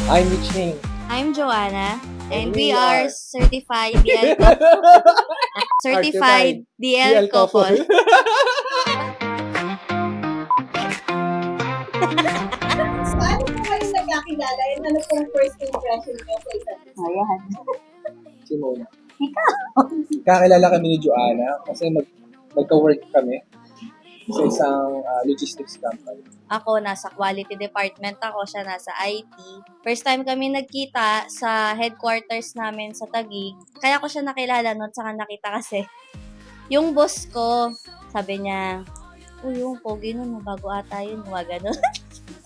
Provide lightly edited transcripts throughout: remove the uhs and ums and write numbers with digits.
I'm Mitching. I'm Joanna, and we are certified DL couple. Certified DL couple. Paano po kayo nagkakilala? And ano pong first impression niyo sa isa't isa? Ayan. Simona. Ikaw. Kakilala kami ni Joanna kasi magka-work kami sa isang logistics company. Ako, nasa quality department ako, siya nasa IT. First time kami nagkita sa headquarters namin sa Taguig. Kaya ko siya nakilala noon, saka nakita kasi. Yung boss ko, sabi niya, uy, yung pogi nun, bago ata yun, huwag ganun.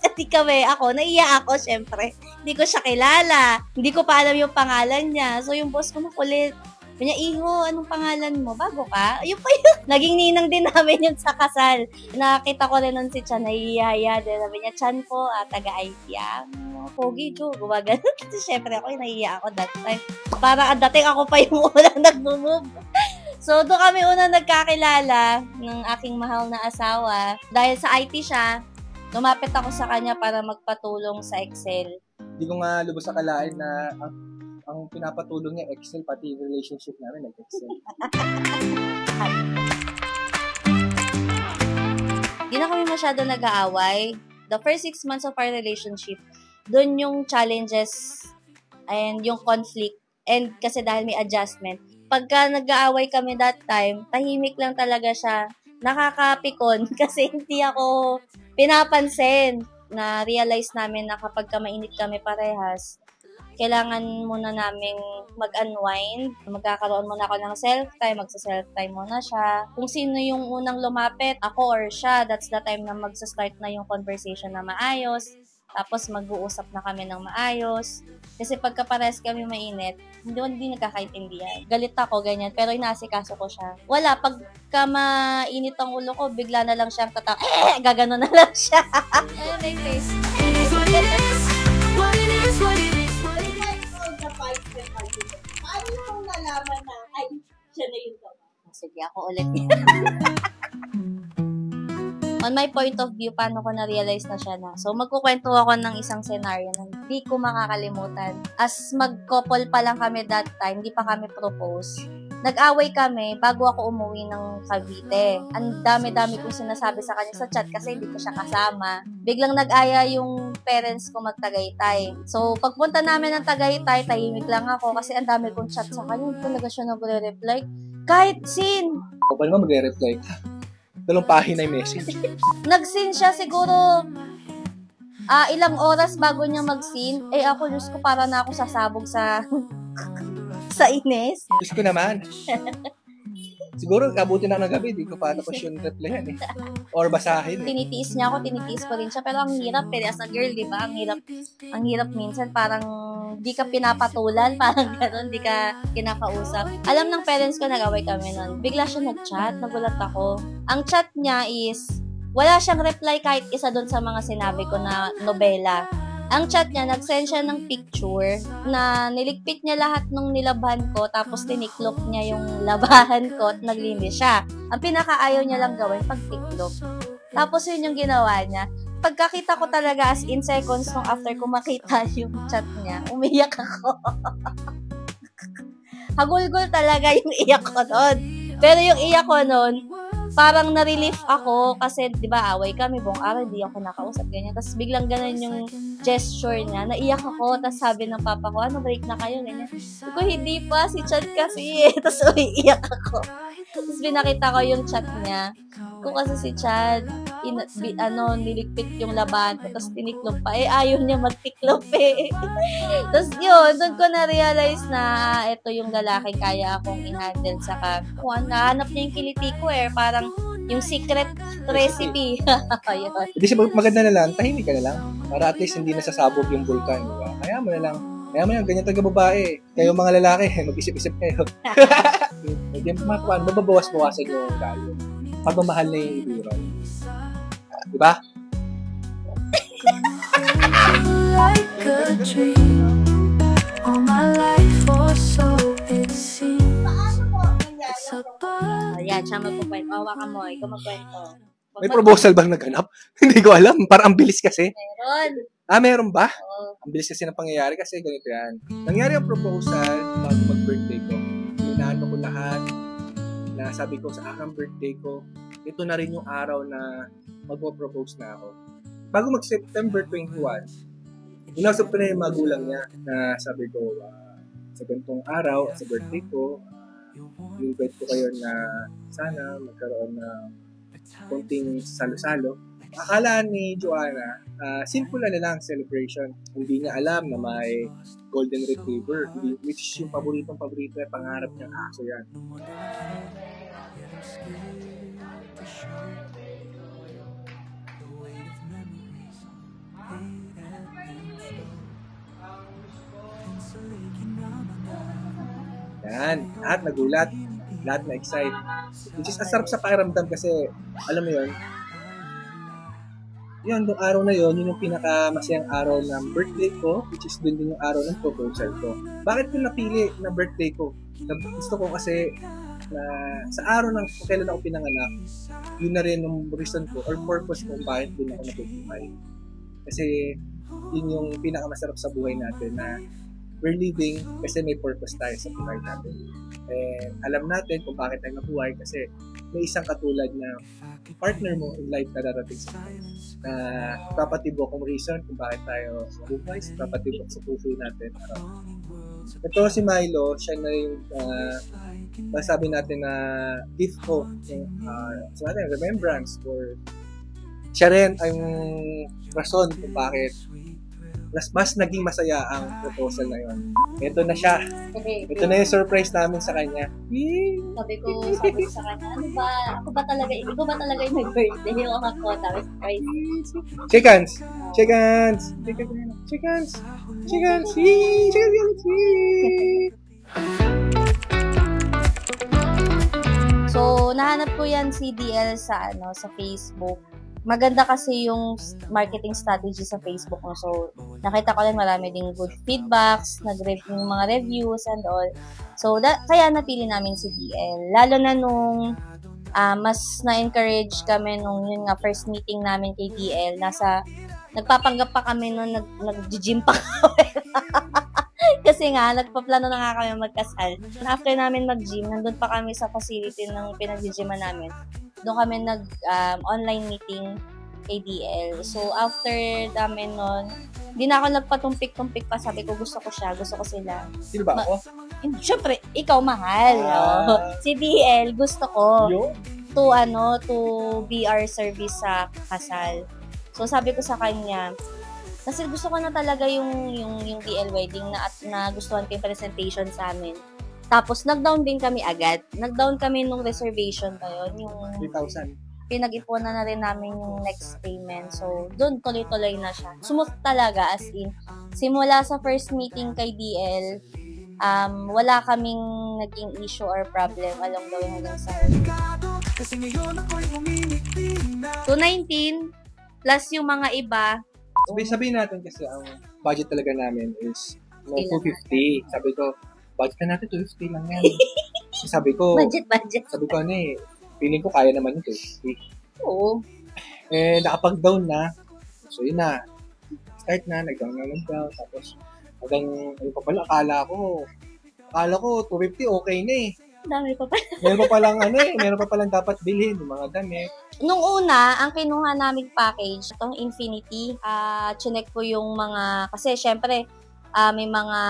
Hindi kami, ako, naiya ako, syempre. Hindi ko siya kilala. Hindi ko pa alam yung pangalan niya. So, yung boss ko makulit. Sabi niya, Iho, anong pangalan mo? Bago ka? Ayun pa yun. Naging ninang din namin yun sa kasal. Nakita ko rin nun si Chan, nahihiya din. Sabi niya, Chan po, taga-IT. Pogi, Jo. Gumagano. Kasi syempre ako, nahihiya ako that time. Parang dating ako pa yung unang nag-move. So, doon kami unang nagkakilala ng aking mahal na asawa. Dahil sa IT siya, lumapit ako sa kanya para magpatulong sa Excel. Hindi ko nga lubos akalain na ang pinapatulong niya Excel, pati yung relationship namin nag-Excel. Hindi na kami masyado nag-aaway. The first 6 months of our relationship, doon yung challenges and yung conflict. And kasi dahil may adjustment. Pagka nag-aaway kami that time, tahimik lang talaga siya. Nakakapikon kasi hindi ako pinapansin. Na-realize namin na kapag mainit kami parehas, kailangan muna naming mag-unwind. Magkakaroon muna ako ng self-time, magsa-self-time muna siya. Kung sino yung unang lumapit, ako or siya, that's the time na magsa-start na yung conversation na maayos. Tapos mag-uusap na kami ng maayos. Kasi pagka parehas kami mainit, hindi nagkakaintindihan. Galit ako, ganyan. Pero inaasikaso ko siya. Wala, pagka mainit ang ulo ko, bigla na lang siyang gagano na lang siya. Ayun na yung face. Paano mo nalaman na, ay, siya na yung gawa? Sige, ako ulit. On my point of view, paano ko na-realize na siya na. So, magkukwento ako ng isang scenario na hindi ko makakalimutan. As mag-couple pa lang kami that time, hindi pa kami propose. Nag-away kami bago ako umuwi ng Cavite. Ang dami-dami kong sinasabi sa kanya sa chat kasi hindi ko siya kasama. Biglang nag-aya yung parents ko mag-Tagaytay. So, pagpunta namin ng Tagaytay, tahimik lang ako kasi ang dami kong chat sa kanya. Hindi talaga siya nagre-reply. Kahit sin! O paano mo magre-reply? Dalawang pahina yung message. Nag-sin siya siguro ilang oras bago niya mag-sin. Eh ako, Diyos ko, para na ako sasabog sa sa inis. Diyos ko naman. Siguro, kabuti na ng gabi, di ko pa tapos yung replyan eh. Or basahin eh. Tinitiis niya ako, tinitiis ko rin siya. Pero ang hirap eh, as a girl, di ba? Ang hirap minsan, parang di ka pinapatulan, parang gano'n, di ka kinakausap. Alam ng parents ko, nag-away kami nun. Bigla siya nag-chat, nagulat ako. Ang chat niya is, wala siyang reply kahit isa doon sa mga sinabi ko na nobela. Ang chat niya, nag-send siya ng picture na niligpit niya lahat nung nilabhan ko tapos tiniklop niya yung labahan ko at naglinis siya. Ang pinakaayaw niya lang gawin, pag-tiklop. Tapos yun yung ginawa niya. Pagkakita ko talaga as in seconds nung after ko makita yung chat niya, umiyak ako. Hagulgol talaga yung iyak ko nun. Pero yung iyak ko nun, parang na-relief ako kasi, di ba, away kami, buong araw, di ako nakausap, ganyan. Tapos biglang ganun yung gesture niya, naiyak ako, tapos sabi ng papa ko, ano, break na kayo, ganyan. Sabi ko, hindi pa, si Chad kasi eh. Tapos umiiyak ako. Tapos binakita ko yung chat niya. Kung kasi si Chad, niligpit yung laban, tapos tiniklop pa, eh, ayaw niya magtiklop eh. Tapos yun, doon ko na-realize na, ito yung lalaking kaya akong i-handle, saka, nahanap niya yung kiliti ko eh, parang yung secret recipe. Hindi siya maganda na lang, tahimik ka na lang. Para at least hindi nasasabog yung vulkan, di ba? Kaya mo na lang. Kaya mo yan, ganyan taga babae. Kayo mga lalaki, mag-isip-isip kayo. Hindi mababawas-bawasan yung value. Pagmamahal na yung ibiro. Di ba? Like a dream, all my life or so it seems. Paano po nangyari? Ayan, siya magpukwento. Hawakan mo, ikaw magkwento. May proposal bang naganap? Hindi ko alam. Parang ang bilis kasi. Meron. Meron ba? Oo. Ang bilis kasi ng pangyayari kasi ganito yan. Nangyari ang proposal bago mag-birthday ko. Inaano ko lahat na sabi ko sa aking birthday ko, ito na rin yung araw na magpo-propose na ako. Bago mag-September 21, inasap ko na yung magulang niya na sabi ko, sa ganitong araw, sa birthday ko, invite ko kayo na sana magkaroon ng konting salo-salo. Akala ni Joanna, simple na lang celebration. Hindi niya alam na may golden retriever, which is yung paboritong pangarap niyang aso yan. Yan, lahat nagulat, lahat na-excite. Which is asarap sa pakiramdam kasi, alam mo yun, nung araw na yun yung pinakamasayang araw ng birthday ko, which is dun din yung araw ng proposal ko. Bakit ko napili na birthday ko? Gusto ko kasi na sa araw ng kung kailan ako pinanganak, yun na rin yung reason ko or purpose ko bakit din ako nabubuhay. Kasi yun yung pinakamasarap sa buhay natin na we're living kasi may purpose tayo sa buhay natin. And alam natin kung bakit tayo nabuhay kasi may isang katulad na partner mo in life na darating sa buhay. Na papatibok kung reason kung bakit tayo nabuhay, papatibok sa puso natin. Ito si Milo, siya na yung masabi natin na gift ko yung sa natin, remembrance or siya rin ang rason kung bakit mas naging masaya ang proposal na yun. Ito na siya. Ito na yung surprise namin sa kanya. Sabi ko sa kanya, ano ba? Ako ba talaga yung nag-birthday? Yung ako, tapos surprise. Shake hands! Shake hands! Shake hands! Shake hands! Shake hands! So, nahanap ko yan si DL sa Facebook. Maganda kasi yung marketing strategy sa Facebook mo. So, nakita ko rin marami ding good feedbacks, yung mga reviews and all. So, kaya napili namin si DL. Lalo na nung mas na-encourage kami nung yun nga, first meeting namin kay DL. Nagpapanggap pa kami nung nag-gym pa kami. Kasi nga, nagpaplano na nga kami magkasal. After namin mag-gym, nandun pa kami sa facility ng pinag-gyman namin. Doon kami online meeting kay DL. So, after namin nun, hindi na ako nagpatumpik-tumpik pa. Sabi ko, gusto ko sila. Sino ba ako? Siyempre, ikaw mahal. Si DL, gusto ko. To be our service sa kasal. So, sabi ko sa kanya, kasi gusto ko na talaga yung DL wedding na gustuhan ko yung presentation sa amin. Tapos, nag-down din kami agad. Nag-down kami nung reservation pa yun. Yung 3,000. Pinag-ipunan na rin namin yung next payment. So, doon tuloy-tuloy na siya. Smooth talaga, as in. Simula sa first meeting kay DL, wala kaming naging issue or problem along the way hanggang sa 219 plus yung mga iba. Sabihin natin kasi ang budget talaga namin is 250. Sabi ko, budget na natin 250 lang yan. Sabi ko, budget. feeling ko kaya naman yung 250. Oo. Nakapag-down na. So, yun na. Start na, nag-down. Tapos, hanggang, akala ko 250 okay na eh. Dami pa pala. Meron pa palang dapat bilhin, yung mga damit. Nung una, ang kinuha naming package, itong Infinity, chinek ko yung mga, kasi syempre, may mga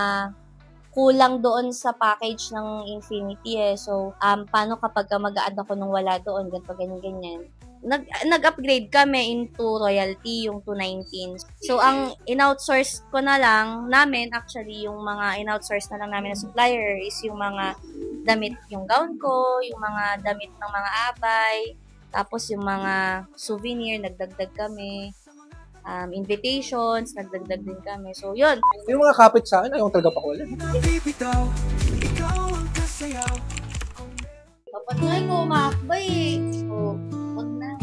kulang doon sa package ng Infinity eh. So, paano kapag mag-a-add ako nung wala doon, ganyan. Nag-upgrade kami into Royalty, yung 219. So, ang in-outsource ko na lang namin, actually, yung mga in-outsource na lang namin na supplier is yung mga damit, yung gown ko, yung mga damit ng mga abay, tapos yung mga souvenir, nagdagdag kami. Invitations, nagdagdag din kami. So, yun. Yung mga kapit sa akin, ayaw talaga pa ko ulit. Dapat nga ko umakbay eh. So, wag na.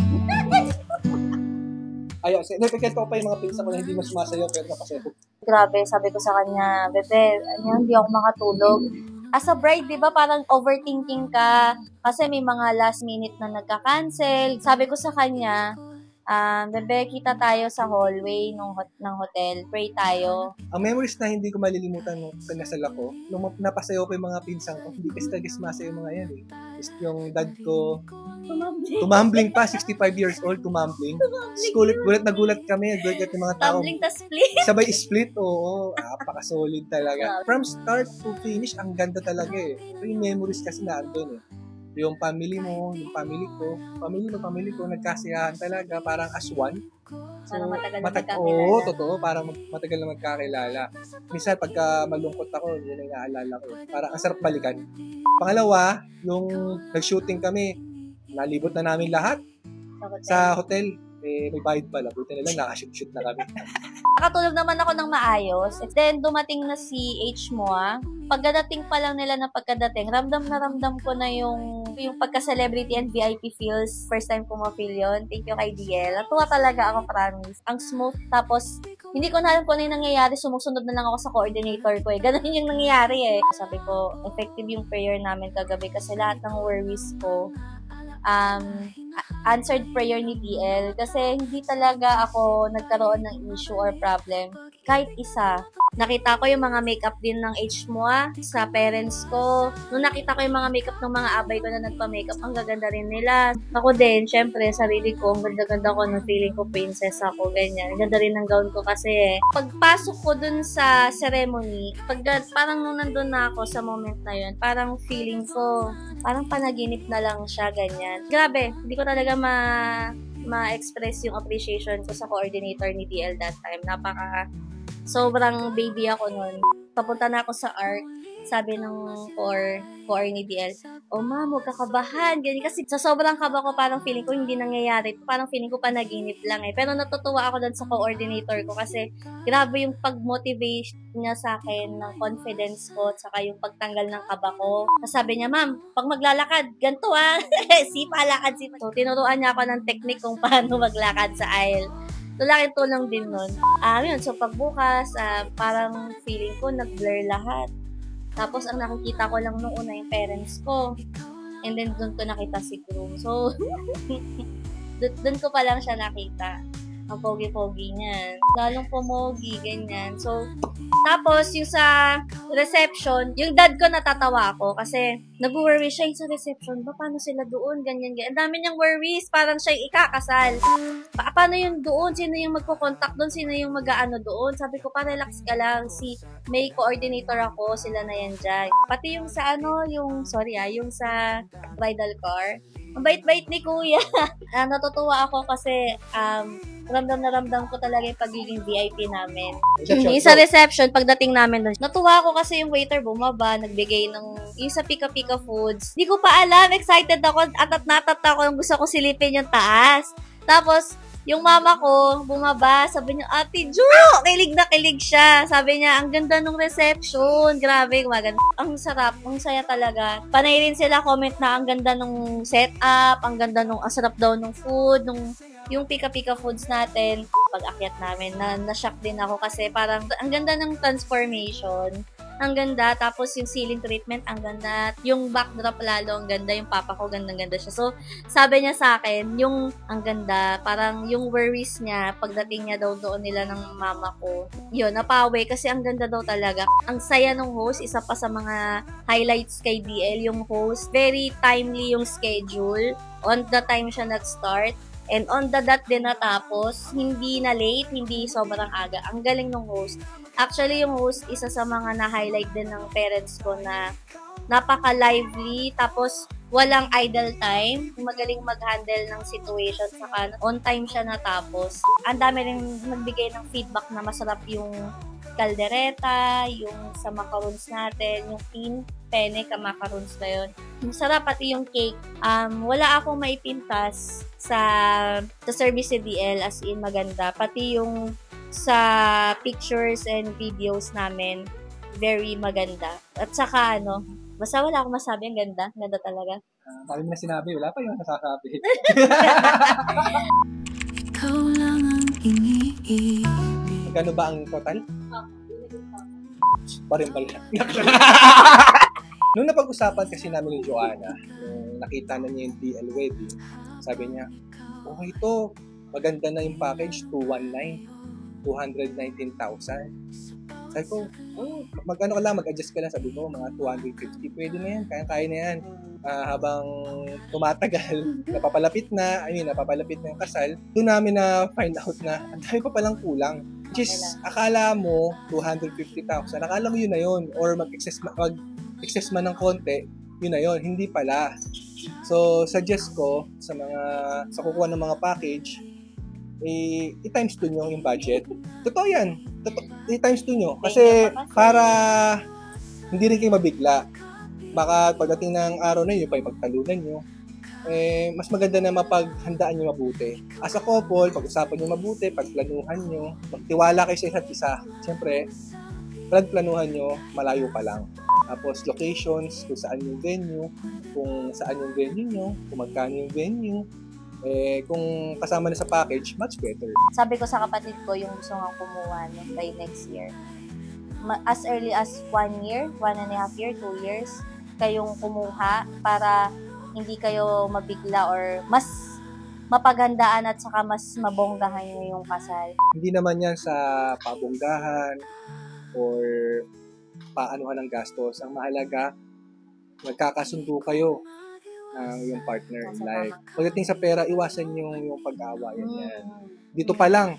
Ayaw, nagkakento ko pa yung mga pinsa ko na hindi mas sumasayaw pero napasayok. Grabe, sabi ko sa kanya, Bebe, hindi ako makatulog. As a bride, di ba, parang overthinking ka kasi may mga last minute na nagka-cancel. Sabi ko sa kanya, Bebe, kita tayo sa hallway ng hotel. Pray tayo. Ang memories na hindi ko malilimutan nung pinasal ako, nung napasayaw ko yung mga pinsang ko, hindi kasi talaga sumasayaw yung mga yan eh. Yung dad ko, tumambling pa, 65 years old, tumambling. Gulat na gulat kami, gulat yung mga tao. Tumbling ta split. Sabay split, oo. Napaka-solid talaga. From start to finish, ang ganda talaga eh. So, yung memories kasi na andun eh. Yung family mo, yung family ko, family ko, nagkasiyahan talaga, parang as one. So, Parang matagal na magkakilala. Oo, totoo, parang matagal na magkakilala. Minsan, pagka malungkot ako, yun ang naalala ko. Parang ang sarap balikan. Pangalawa, yung nag-shooting kami, nalibot na namin lahat sa hotel. Eh, may bayad pala. Buti na lang, nakashoot-shoot na kami. Nakatulog naman ako ng maayos. And then, dumating na si H mo, Pagdating pa lang nila na pagkadating, ramdam na ramdam ko na yung pagka-celebrity and VIP feels. First time ko ma-feel yun. Thank you kay DL. Natuwa talaga ako, promise. Ang smooth. Tapos, hindi ko na alam kung ano yung nangyayari. Sumusunod na lang ako sa coordinator ko eh. Ganun yung nangyayari eh. Sabi ko, effective yung prayer namin kagabi kasi lahat ng worries ko, answered prayer ni DL kasi hindi talaga ako nagkaroon ng issue or problem. Kahit isa. Nakita ko yung mga makeup din ng H mo sa parents ko. Nung nakita ko yung mga makeup ng mga abay ko na nagpa-makeup, ang gaganda rin nila. Ako din, syempre, sarili ko, ang ganda-ganda ko ng feeling ko, princess ako, ganyan. Ang ganda rin ng gown ko kasi pagpasok ko dun sa ceremony, parang nung nandun na ako sa moment na yun, parang feeling ko, parang panaginip na lang siya, ganyan. Grabe, hindi ko talaga ma-express yung appreciation ko sa coordinator ni DL that time. Sobrang baby ako nun. Papunta na ako sa ARC. Sabi ng core ni DL, "Oh ma'am, huwag kakabahan." Ganyan. Kasi sa sobrang kaba ko, parang feeling ko hindi nangyayari. Parang feeling ko panaginip lang eh. Pero natutuwa ako dun sa coordinator ko kasi grabe yung pag-motivate niya sa akin ng confidence ko at saka yung pagtanggal ng kaba ko. Sabi niya, "Ma'am, pag maglalakad, ganito sipa, lakad, sipa." So, tinuruan niya ako ng technique kung paano maglakad sa aisle. So, laking tulong din nun. Yun, so pagbukas, parang feeling ko nag-blur lahat. Tapos, ang nakikita ko lang nung una yung parents ko. And then, doon ko nakita si groom. So, doon ko pa lang siya nakita. Ang pogi-pogi niyan. Lalong pomogi, ganyan. So, tapos, yung sa reception, yung dad ko natatawa ako kasi nag-worry siya yung sa reception. Paano sila doon? Ganyan, ganyan. Ang dami niyang worries. Parang siya yung ikakasal. Paano yung doon? Sino yung magko-contact doon? Sino yung mag-aano doon? Sabi ko, relax ka lang. May coordinator ako. Sila na yan dyan. Pati yung sa yung sa bridal car. Ang bait-bait ni kuya. Natutuwa ako kasi, ramdam na ramdam ko talaga yung pagiging VIP namin. Yung sa reception, pagdating namin doon, natuwa ako kasi yung waiter bumaba, nagbigay ng yung sa Pika-Pika Foods. Hindi ko pa alam, excited ako, atat-natat ako, gusto ko silipin yung taas. Tapos, yung mama ko, bumaba, sabi niya, "Ate Jo!" Kilig na kilig siya. Sabi niya, "Ang ganda ng reception." Grabe, maganda. Ang sarap, ang saya talaga. Panay rin sila comment na ang ganda ng setup, ang sarap daw ng food, yung Pika-Pika Foods natin. Pag-akyat namin, na-shock din ako kasi parang ang ganda ng transformation. Ang ganda. Tapos yung ceiling treatment, ang ganda. Yung backdrop lalo, ang ganda. Yung papa ko, ganda-ganda siya. So, sabi niya sa akin, ang ganda, parang yung worries niya, pagdating niya daw doon nila ng mama ko, yun, napawi kasi ang ganda daw talaga. Ang saya ng host, isa pa sa mga highlights kay DL, yung host. Very timely yung schedule. On the time siya nag-start. And on the dot din natapos, hindi na late, hindi sobrang aga. Ang galing ng host. Actually, yung host, isa sa mga na-highlight din ng parents ko na napaka-lively, tapos walang idle time, magaling mag-handle ng situation, saka on time siya natapos. Ang dami rin nagbigay ng feedback na masarap yung kaldereta, yung sa macarons natin, yung penne macarons na yun. Masarap, pati yung cake. Wala akong maipintas sa service ni DL, as in maganda. Pati yung sa pictures and videos namin, very maganda. At saka basta wala akong masabi, ang ganda. Ganda talaga. Sabi mo na sinabi, wala pa yung nasasabi. Ikaw lang ang iniibig. Magkano ba ang total? Parin pala. Nung napag-usapan kasi namin ni Joanna, nakita na niya yung DL wedding, sabi niya, "Okay to, maganda na yung package, 219,000. Sabi ko, mag-ano ka lang, mag-adjust ka lang. Sabi ko, mga 250, pwede na yan, kaya na yan. Habang tumatagal, napapalapit na yung kasal, doon namin na find out na ang dami pa palang kulang. Which is, akala mo 250,000, akala mo yun na yun, or mag-excess man ng konti, yun na yun, hindi pala. So, suggest ko sa kukuha ng mga package, i-times 2 nyo yung budget. Totoo yan. I-times 2 nyo. Kasi para hindi rin kayo mabigla. Baka pagdating ng araw na yun, pagtalunan nyo, mas maganda na mapaghandaan nyo mabuti. As a couple, pag-usapan nyo mabuti, pagplanuhan nyo, magtiwala kayo sa isa't isa. Siyempre, planuhan nyo, malayo pa lang. Tapos locations, kung saan yung venue, kung magkano yung venue, kung kasama na sa package, much better. Sabi ko sa kapatid ko, yung gusto nga kumuha by next year. As early as 1 year, 1.5 year, 2 years, kayong kumuha para hindi kayo mabigla or mas mapaghandaan at saka mas mabonggahan nyo yung kasal. Hindi naman yan sa pabonggahan or paanuhan ng gastos. Ang mahalaga, nagkakasundo kayo ng yung partner in life. Pagdating sa pera, iwasan yung pag-aawayan yan. Dito pa lang,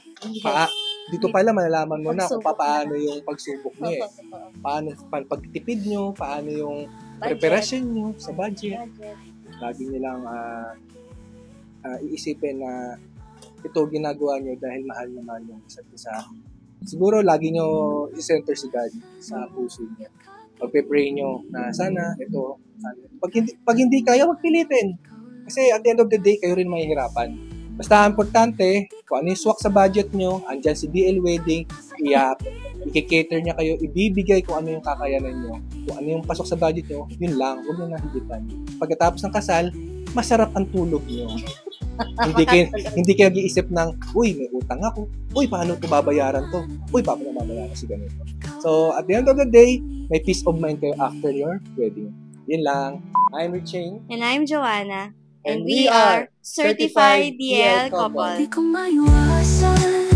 malalaman mo na kung paano yung pagsubok niyo Paano pagtipid nyo, paano yung preparation nyo sa budget. Lagi nyo lang iisipin na ito ginagawa nyo dahil mahal naman yung isa't isa. Siguro lagi nyo i-center si God sa puso nyo. Pagpe-pray nyo na sana ito. Pag hindi kaya, wag pilitin. Kasi at the end of the day, kayo rin mahihirapan. Basta importante, kung ano yung swak sa budget nyo, andyan si DL Wedding, i-cater niya kayo, ibibigay kung ano yung kakayanan nyo. Kung ano yung pasok sa budget nyo, yun lang, huwag nyo nahigitan. Pagkatapos ng kasal, masarap ang tulog nyo. hindi kayo nag-iisip ng, uy, may utang ako. Uy, paano ito babayaran to? Uy, paano babayaran si ganito? So, at the end of the day, may peace of mind kayo after your wedding. Yun lang. I'm Richane. And I'm Joanna. And we are Certified DL Couple. Di ko maiwasan